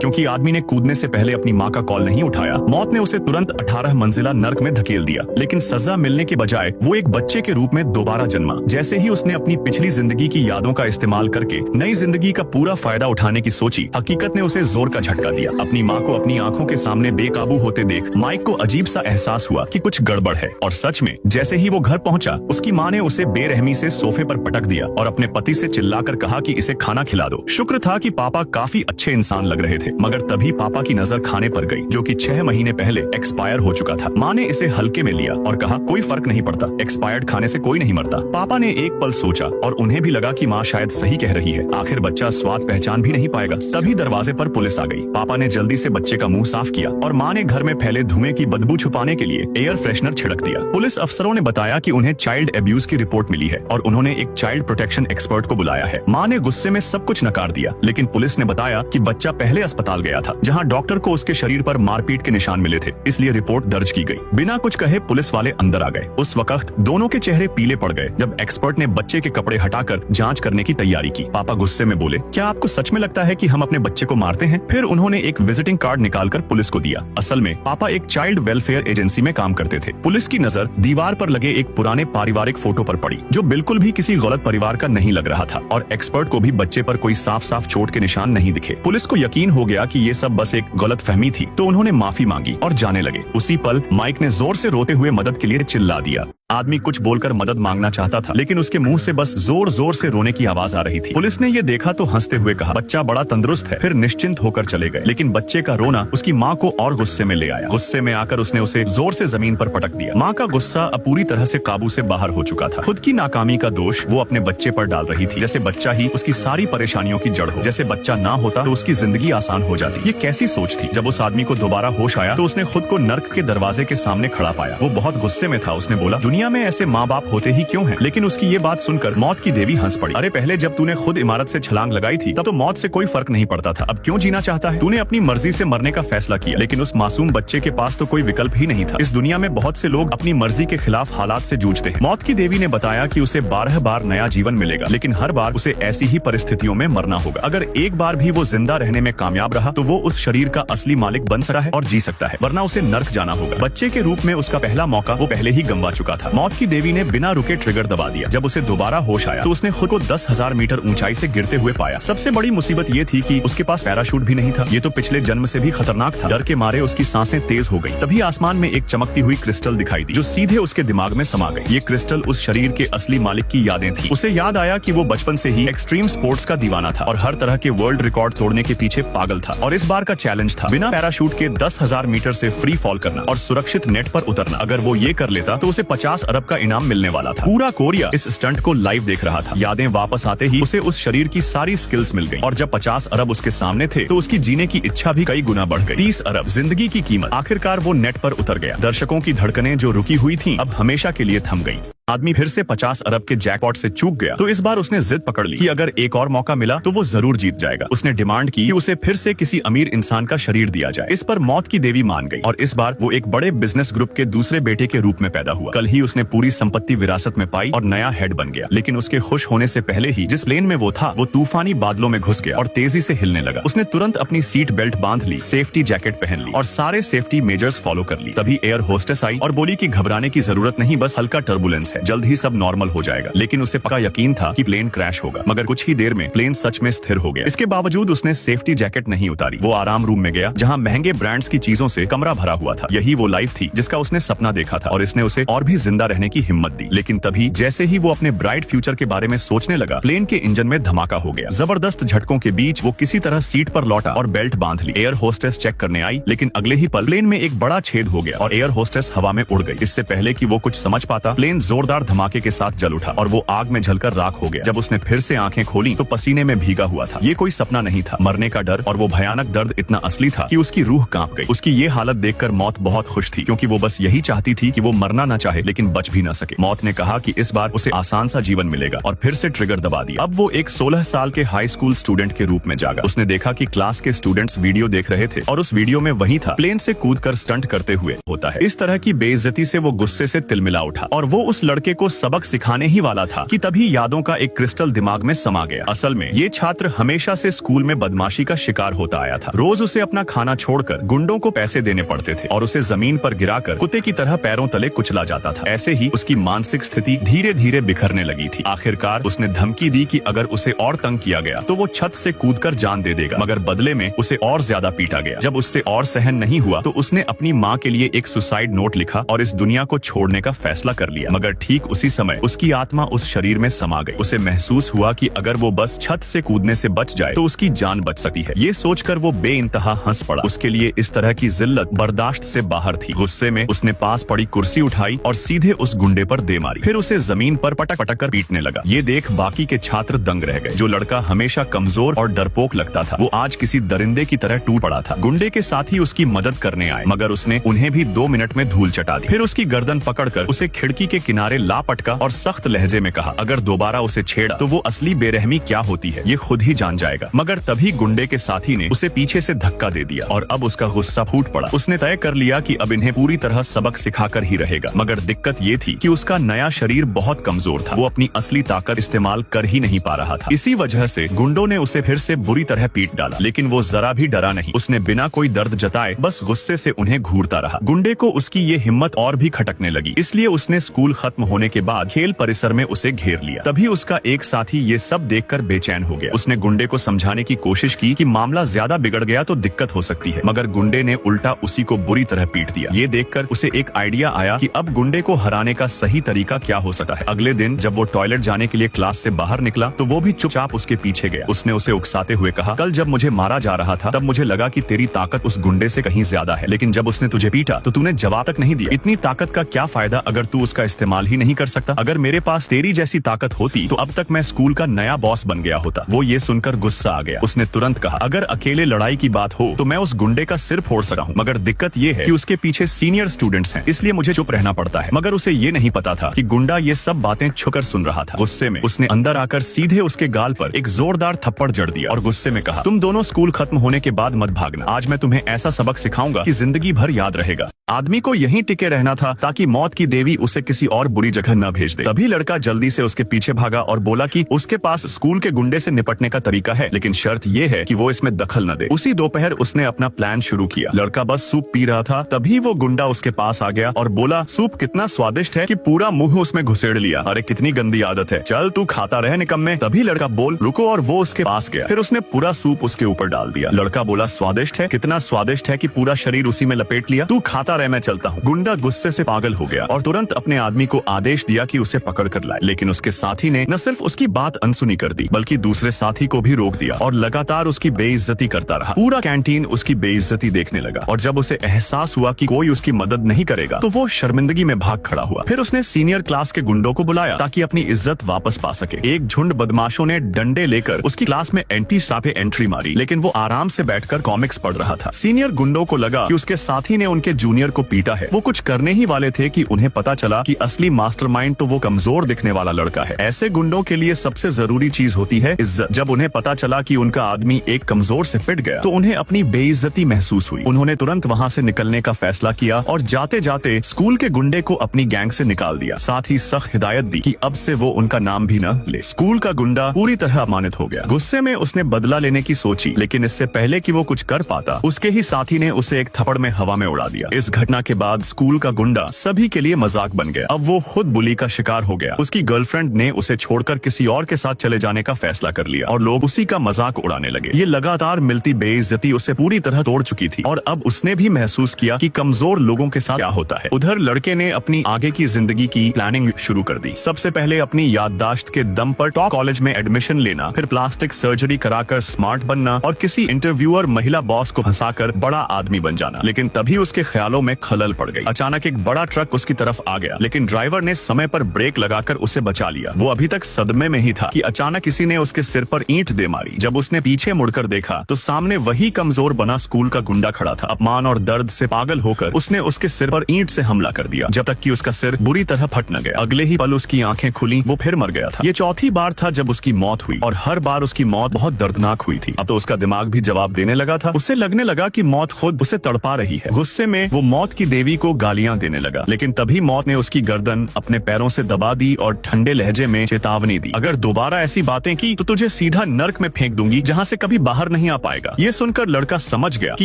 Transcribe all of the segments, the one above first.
क्योंकि आदमी ने कूदने से पहले अपनी मां का कॉल नहीं उठाया, मौत ने उसे तुरंत 18 मंजिला नर्क में धकेल दिया। लेकिन सजा मिलने के बजाय वो एक बच्चे के रूप में दोबारा जन्मा। जैसे ही उसने अपनी पिछली जिंदगी की यादों का इस्तेमाल करके नई जिंदगी का पूरा फायदा उठाने की सोची, हकीकत ने उसे जोर का झटका दिया। अपनी माँ को अपनी आंखों के सामने बेकाबू होते देख माइक को अजीब सा एहसास हुआ कि कुछ गड़बड़ है। और सच में जैसे ही वो घर पहुंचा, उसकी माँ ने उसे बेरहमी से सोफे पर पटक दिया और अपने पति से चिल्लाकर कहा कि इसे खाना खिला दो। शुक्र था कि पापा काफी अच्छे इंसान लग रहे थे, मगर तभी पापा की नजर खाने पर गई, जो कि 6 महीने पहले एक्सपायर हो चुका था। माँ ने इसे हल्के में लिया और कहा, कोई फर्क नहीं पड़ता, एक्सपायर्ड खाने से कोई नहीं मरता। पापा ने एक पल सोचा और उन्हें भी लगा कि माँ शायद सही कह रही है, आखिर बच्चा स्वाद पहचान भी नहीं पाएगा। तभी दरवाजे पर पुलिस आ गई। पापा ने जल्दी से बच्चे का मुंह साफ किया और माँ ने घर में फैले धुएं की बदबू छुपाने के लिए एयर फ्रेशनर छिड़क दिया। पुलिस अफसरों ने बताया कि उन्हें चाइल्ड एब्यूज की रिपोर्ट मिली है और उन्होंने एक चाइल्ड प्रोटेक्शन एक्सपर्ट को बुलाया है। माँ ने गुस्से में सब कुछ नकार दिया, लेकिन पुलिस ने बताया कि बच्चा पहले अस्पताल गया था, जहां डॉक्टर को उसके शरीर पर मारपीट के निशान मिले थे, इसलिए रिपोर्ट दर्ज की गई। बिना कुछ कहे पुलिस वाले अंदर आ गए। उस वक्त दोनों के चेहरे पीले पड़ गए जब एक्सपर्ट ने बच्चे के कपड़े हटाकर जांच करने की तैयारी की। पापा गुस्से में बोले, क्या आपको सच में लगता है कि हम अपने बच्चे को मारते हैं? फिर उन्होंने एक विजिटिंग कार्ड निकालकर पुलिस को दिया। असल में पापा एक चाइल्ड वेलफेयर एजेंसी में काम करते थे। पुलिस की नजर दीवार पर लगे एक पुराने पारिवारिक फोटो पर पड़ी, जो बिल्कुल भी किसी गलत परिवार का नहीं लग रहा था, और एक्सपर्ट को भी बच्चे पर कोई साफ साफ चोट के निशान नहीं दिखे। पुलिस को यकीन हो गया कि ये सब बस एक गलतफहमी थी, तो उन्होंने माफी मांगी और जाने लगे। उसी पल माइक ने जोर से रोते हुए मदद के लिए चिल्ला दिया। आदमी कुछ बोलकर मदद मांगना चाहता था, लेकिन उसके मुंह से बस जोर जोर से रोने की आवाज आ रही थी। पुलिस ने ये देखा तो हंसते हुए कहा, बच्चा बड़ा तंदुरुस्त है। फिर निश्चिंत होकर चले गए। लेकिन बच्चे का रोना उसकी माँ को और गुस्से में ले आया। गुस्से में आकर उसने उसे जोर से जमीन पर पटक दिया। माँ का गुस्सा अब पूरी तरह से काबू से बाहर हो चुका था। खुद की नाकामी का दोष वो अपने बच्चे पर डाल रही थी, जैसे बच्चा ही उसकी सारी परेशानियों की जड़ हो। जैसे बच्चा ना होता तो उसकी जिंदगी आसान हो जाती। ये कैसी सोच थी? जब उस आदमी को दोबारा होश आया तो उसने खुद को नर्क के दरवाजे के सामने खड़ा पाया। वो बहुत गुस्से में था। उसने बोला, दुनिया में ऐसे माँ बाप होते ही क्यों हैं? लेकिन उसकी ये बात सुनकर मौत की देवी हंस पड़ी। अरे पहले जब तूने खुद इमारत से छलांग लगाई थी तब तो मौत से कोई फर्क नहीं पड़ता था, अब क्यों जीना चाहता है? तूने अपनी मर्जी से मरने का फैसला किया, लेकिन उस मासूम बच्चे के पास तो कोई विकल्प ही नहीं था। इस दुनिया में बहुत से लोग अपनी मर्जी के खिलाफ हालात से जूझते हैं। मौत की देवी ने बताया कि उसे 12 बार नया जीवन मिलेगा, लेकिन हर बार उसे ऐसी ही परिस्थितियों में मरना होगा। अगर एक बार भी वो जिंदा रहने में कामयाब रहा तो वो उस शरीर का असली मालिक बन सकता है और जी सकता है, वरना उसे नर्क जाना होगा। बच्चे के रूप में उसका पहला मौका वो पहले ही गंवा चुका था। मौत की देवी ने बिना रुके ट्रिगर दबा दिया। जब उसे दोबारा होश आया तो उसने खुद को 10,000 मीटर ऊंचाई से गिरते हुए पाया। सबसे बड़ी मुसीबत ये थी कि उसके पास पैराशूट भी नहीं था। ये तो पिछले जन्म से भी खतरनाक था। डर के मारे उसकी सांसें तेज हो गई। तभी आसमान में एक चमकती हुई क्रिस्टल दिखाई दी, जो सीधे उसके दिमाग में समा गई। ये क्रिस्टल उस शरीर के असली मालिक की यादें थी। उसे याद आया कि वो बचपन से ही एक्सट्रीम स्पोर्ट्स का दीवाना था और हर तरह के वर्ल्ड रिकॉर्ड तोड़ने के पीछे पागल था। और इस बार का चैलेंज था बिना पैराशूट के 10,000 मीटर से फ्री फॉल करना और सुरक्षित नेट पर उतरना। अगर वो ये कर लेता तो उसे 50 अरब का इनाम मिलने वाला था। पूरा कोरिया इस स्टंट को लाइव देख रहा था। यादें वापस आते ही उसे उस शरीर की सारी स्किल्स मिल गई और जब 50 अरब उसके सामने थे तो उसकी जीने की इच्छा भी कई गुना बढ़ गई। 30 अरब जिंदगी की कीमत। आखिरकार वो नेट पर उतर गया। दर्शकों की धड़कनें जो रुकी हुई थीं, अब हमेशा के लिए थम गई। आदमी फिर से 50 अरब के जैकपॉट से चूक गया, तो इस बार उसने जिद पकड़ ली कि अगर एक और मौका मिला तो वो जरूर जीत जाएगा। उसने डिमांड की कि उसे फिर से किसी अमीर इंसान का शरीर दिया जाए। इस पर मौत की देवी मान गई और इस बार वो एक बड़े बिजनेस ग्रुप के दूसरे बेटे के रूप में पैदा हुआ। कल ही उसने पूरी संपत्ति विरासत में पाई और नया हेड बन गया। लेकिन उसके खुश होने से पहले ही जिस प्लेन में वो था वो तूफानी बादलों में घुस गया और तेजी से हिलने लगा। उसने तुरंत अपनी सीट बेल्ट बांध ली, सेफ्टी जैकेट पहन ली और सारे सेफ्टी मेजर्स फॉलो कर ली। तभी एयर होस्टेस आई और बोली कि घबराने की जरूरत नहीं, बस हल्का टर्बुलेंस है, जल्द ही सब नॉर्मल हो जाएगा। लेकिन उसे पक्का यकीन था कि प्लेन क्रैश होगा, मगर कुछ ही देर में प्लेन सच में स्थिर हो गया। इसके बावजूद उसने सेफ्टी जैकेट नहीं उतारी। वो आराम रूम में गया जहां महंगे ब्रांड्स की चीजों से कमरा भरा हुआ था। यही वो लाइफ थी जिसका उसने सपना देखा था और इसने उसे और भी जिंदा रहने की हिम्मत दी। लेकिन तभी जैसे ही वो अपने ब्राइट फ्यूचर के बारे में सोचने लगा, प्लेन के इंजन में धमाका हो गया। जबरदस्त झटकों के बीच वो किसी तरह सीट पर लौटा और बेल्ट बांध ली। एयर होस्टेस चेक करने आई, लेकिन अगले ही पल प्लेन में एक बड़ा छेद हो गया और एयर होस्टेस हवा में उड़ गई। इससे पहले कि वो कुछ समझ पाता, प्लेन जोरदार धमाके के साथ जल उठा और वो आग में जलकर राख हो गया। जब उसने फिर से आंखें खोली तो पसीने में भीगा हुआ था। ये कोई सपना नहीं था। मरने का डर और वो भयानक दर्द इतना असली था कि उसकी रूह कांप गई। उसकी ये हालत देखकर मौत बहुत खुश थी, क्योंकि वो बस यही चाहती थी कि वो मरना ना चाहे लेकिन बच भी ना सके। मौत ने कहा कि इस बार उसे आसान सा जीवन मिलेगा और फिर से ट्रिगर दबा दिया। अब वो एक 16 साल के हाई स्कूल स्टूडेंट के रूप में जागा। उसने देखा कि क्लास के स्टूडेंट्स वीडियो देख रहे थे और उस वीडियो में वही था, प्लेन से कूदकर स्टंट करते हुए होता है। इस तरह की बेइज्जती से वो गुस्से से तिलमिला उठा और वो उस लड़के को सबक सिखाने ही वाला था कि तभी यादों का एक क्रिस्टल दिमाग में समा गया। असल में ये छात्र हमेशा से स्कूल में बदमाशी का शिकार होता आया था। रोज उसे अपना खाना छोड़कर गुंडों को पैसे देने पड़ते थे और उसे जमीन पर गिराकर कुत्ते की तरह पैरों तले कुचला जाता था। ऐसे ही उसकी मानसिक स्थिति धीरे धीरे बिखरने लगी थी। आखिरकार उसने धमकी दी कि अगर उसे और तंग किया गया तो वो छत से कूदकर जान दे देगा, मगर बदले में उसे और ज्यादा पीटा गया। जब उससे और सहन नहीं हुआ तो उसने अपनी माँ के लिए एक सुसाइड नोट लिखा और इस दुनिया को छोड़ने का फैसला कर लिया। मगर ठीक उसी समय उसकी आत्मा उस शरीर में समा गई। उसे महसूस हुआ कि अगर वो बस छत से कूदने से बच जाए तो उसकी जान बच सकती है। ये सोचकर वो बेइंतहा हंस पड़ा। उसके लिए इस तरह की जिल्लत बर्दाश्त से बाहर थी। गुस्से में उसने पास पड़ी कुर्सी उठाई और सीधे उस गुंडे पर दे मारी। फिर उसे जमीन पर पटक पटक कर पीटने लगा। ये देख बाकी के छात्र दंग रह गए। जो लड़का हमेशा कमजोर और डरपोक लगता था वो आज किसी दरिंदे की तरह टूट पड़ा था। गुंडे के साथी उसकी मदद करने आए, मगर उसने उन्हें भी 2 मिनट में धूल चटा दी। फिर उसकी गर्दन पकड़कर उसे खिड़की के किनारे ला पटका और सख्त लहजे में कहा, अगर दोबारा उसे छेड़ा तो वो असली बेरहमी क्या होती है ये खुद ही जान जाएगा। मगर तभी गुंडे के साथी ने उसे पीछे से धक्का दे दिया और अब उसका गुस्सा फूट पड़ा। उसने तय कर लिया कि अब इन्हें पूरी तरह सबक सिखाकर ही रहेगा। मगर दिक्कत ये थी कि उसका नया शरीर बहुत कमजोर था। वो अपनी असली ताकत इस्तेमाल कर ही नहीं पा रहा था। इसी वजह से गुंडों ने उसे फिर से बुरी तरह पीट डाला, लेकिन वो जरा भी डरा नहीं। उसने बिना कोई दर्द जताए बस गुस्से से उन्हें घूरता रहा। गुंडे को उसकी ये हिम्मत और भी खटकने लगी, इसलिए उसने स्कूल खत्म होने के बाद खेल परिसर में उसे घेर लिया। तभी उसका एक साथी ये सब देखकर बेचैन हो गया। उसने गुंडे को समझाने की कोशिश की कि मामला ज्यादा बिगड़ गया तो दिक्कत हो सकती है, मगर गुंडे ने उल्टा उसी को बुरी तरह पीट दिया। ये देखकर उसे एक आइडिया आया कि अब गुंडे को हराने का सही तरीका क्या हो सकता है। अगले दिन जब वो टॉयलेट जाने के लिए क्लास से बाहर निकला तो वो भी चुपचाप उसके पीछे गया। उसने उसे उकसाते हुए कहा, कल जब मुझे मारा जा रहा था तब मुझे लगा कि तेरी ताकत उस गुंडे से कहीं ज्यादा है, लेकिन जब उसने तुझे पीटा तो तूने जवाब तक नहीं दिया। इतनी ताकत का क्या फायदा अगर तू उसका इस्तेमाल ही नहीं कर सकता। अगर मेरे पास तेरी जैसी ताकत होती तो अब तक मैं स्कूल का नया बॉस बन गया होता। वो ये सुनकर गुस्सा आ गया। उसने तुरंत कहा, अगर अकेले लड़ाई की बात हो तो मैं उस गुंडे का सिर फोड़ सकता हूँ, मगर दिक्कत ये है कि उसके पीछे सीनियर स्टूडेंट्स हैं, इसलिए मुझे चुप रहना पड़ता है। मगर उसे ये नहीं पता था कि गुंडा ये सब बातें छुकर सुन रहा था। गुस्से में उसने अंदर आकर सीधे उसके गाल पर एक जोरदार थप्पड़ जड़ दिया और गुस्से में कहा, तुम दोनों स्कूल खत्म होने के बाद मत भागना। आज मैं तुम्हें ऐसा सबक सिखाऊंगा कि जिंदगी भर याद रहेगा। आदमी को यहीं टिके रहना था ताकि मौत की देवी उसे किसी और बुरी जगह न भेज दे। तभी लड़का जल्दी से उसके पीछे भागा और बोला कि उसके पास स्कूल के गुंडे से निपटने का तरीका है, लेकिन शर्त ये है कि वो इसमें दखल न दे। उसी दोपहर उसने अपना प्लान शुरू किया। लड़का बस सूप पी रहा था, तभी वो गुंडा उसके पास आ गया और बोला, सूप कितना स्वादिष्ट है कि पूरा मुंह उसमें घुसेड़ लिया। अरे कितनी गंदी आदत है, चल तू खाता रहे निकम्मे। तभी लड़का बोल रुको और वो उसके पास गया। फिर उसने पूरा सूप उसके ऊपर डाल दिया। लड़का बोला, स्वादिष्ट है, कितना स्वादिष्ट है कि पूरा शरीर उसी में लपेट लिया। तू खाता रहे, मैं चलता हूँ। गुंडा गुस्से से पागल हो गया और तुरंत अपने आदमी को आदेश दिया कि उसे पकड़ कर लाए, लेकिन उसके साथी ने न सिर्फ उसकी बात अनसुनी कर दी बल्कि दूसरे साथी को भी रोक दिया और लगातार उसकी बेइज्जती करता रहा। पूरा कैंटीन उसकी बेइज्जती देखने लगा और जब उसे एहसास हुआ कि कोई उसकी मदद नहीं करेगा तो वो शर्मिंदगी में भाग खड़ा हुआ। फिर उसने सीनियर क्लास के गुंडों को बुलाया ताकि अपनी इज्जत वापस पा सके। एक झुंड बदमाशों ने डंडे लेकर उसकी क्लास में एंटी साफे एंट्री मारी, लेकिन वो आराम से बैठकर कॉमिक्स पढ़ रहा था। सीनियर गुंडों को लगा कि उसके साथी ने उनके जूनियर को पीटा है। वो कुछ करने ही वाले थे कि उन्हें पता चला कि असली मास्टरमाइंड तो वो कमजोर दिखने वाला लड़का है। ऐसे गुंडों के लिए सबसे जरूरी चीज होती है इज्जत। जब उन्हें पता चला कि उनका आदमी एक कमजोर से पिट गया तो उन्हें अपनी बेइज्जती महसूस हुई। उन्होंने तुरंत वहाँ से निकलने का फैसला किया और जाते जाते स्कूल के गुंडे को अपनी गैंग से निकाल दिया। साथ ही सख्त हिदायत दी कि अब से वो उनका नाम भी न ले। स्कूल का गुंडा पूरी तरह अपमानित हो गया। गुस्से में उसने बदला लेने की सोची, लेकिन इससे पहले कि वो कुछ कर पाता उसके ही साथी ने उसे एक थप्पड़ में हवा में उड़ा दिया। इस घटना के बाद स्कूल का गुंडा सभी के लिए मजाक बन गया। अब वो खुद बुली का शिकार हो गया। उसकी गर्लफ्रेंड ने उसे छोड़कर किसी और के साथ चले जाने का फैसला कर लिया और लोग उसी का मजाक उड़ाने लगे। ये लगातार मिलती बेइज्जती उसे पूरी तरह तोड़ चुकी थी और अब उसने भी महसूस किया कि कमजोर लोगों के साथ क्या होता है। उधर लड़के ने अपनी आगे की जिंदगी की प्लानिंग शुरू कर दी। सबसे पहले अपनी याददाश्त के दम पर टॉप कॉलेज में एडमिशन लेना, फिर प्लास्टिक सर्जरी कराकर स्मार्ट बनना और किसी इंटरव्यूअर महिला बॉस को फंसाकर बड़ा आदमी बन जाना। लेकिन तभी उसके ख्यालों में खलल पड़ गई। अचानक एक बड़ा ट्रक उसकी तरफ आ गया, लेकिन ड्राइवर ने समय पर ब्रेक लगाकर उसे बचा लिया। वो अभी तक सदमे में ही था कि अचानक किसी ने उसके सिर पर ईंट दे मारी। जब उसने पीछे मुड़कर देखा तो सामने वही कमजोर बना स्कूल का गुंडा खड़ा था। अपमान और दर्द से पागल होकर उसने उसके सिर पर ईंट से हमला कर दिया, जब तक कि उसका सिर बुरी तरह फट न गया। अगले ही पल उसकी आंखें खुली, वो फिर मर गया था। ये चौथी बार था जब उसकी मौत हुई और हर बार उसकी मौत बहुत दर्दनाक हुई थी। अब तो उसका दिमाग भी जवाब देने लगा था। उसे लगने लगा कि मौत खुद उसे तड़पा रही है। गुस्से में वो मौत की देवी को गालियां देने लगा, लेकिन तभी मौत ने उसकी गर्दन अपने पैरों से दबा दी और ठंडे लहजे में चेतावनी दी, अगर दोबारा ऐसी बातें की तो तुझे सीधा नर्क में फेंक दूंगी, जहाँ से कभी बाहर नहीं आ पाएगा। ये सुनकर लड़का समझ गया कि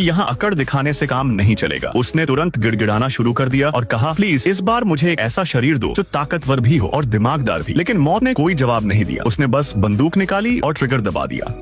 यहाँ अकड़ दिखाने से काम नहीं चलेगा। उसने तुरंत गिड़गिड़ाना शुरू कर दिया और कहा, प्लीज इस बार मुझे एक ऐसा शरीर दो जो ताकतवर भी हो और दिमागदार भी। लेकिन मौत ने कोई जवाब नहीं दिया। उसने बस बंदूक निकाली और ट्रिगर दबा दिया।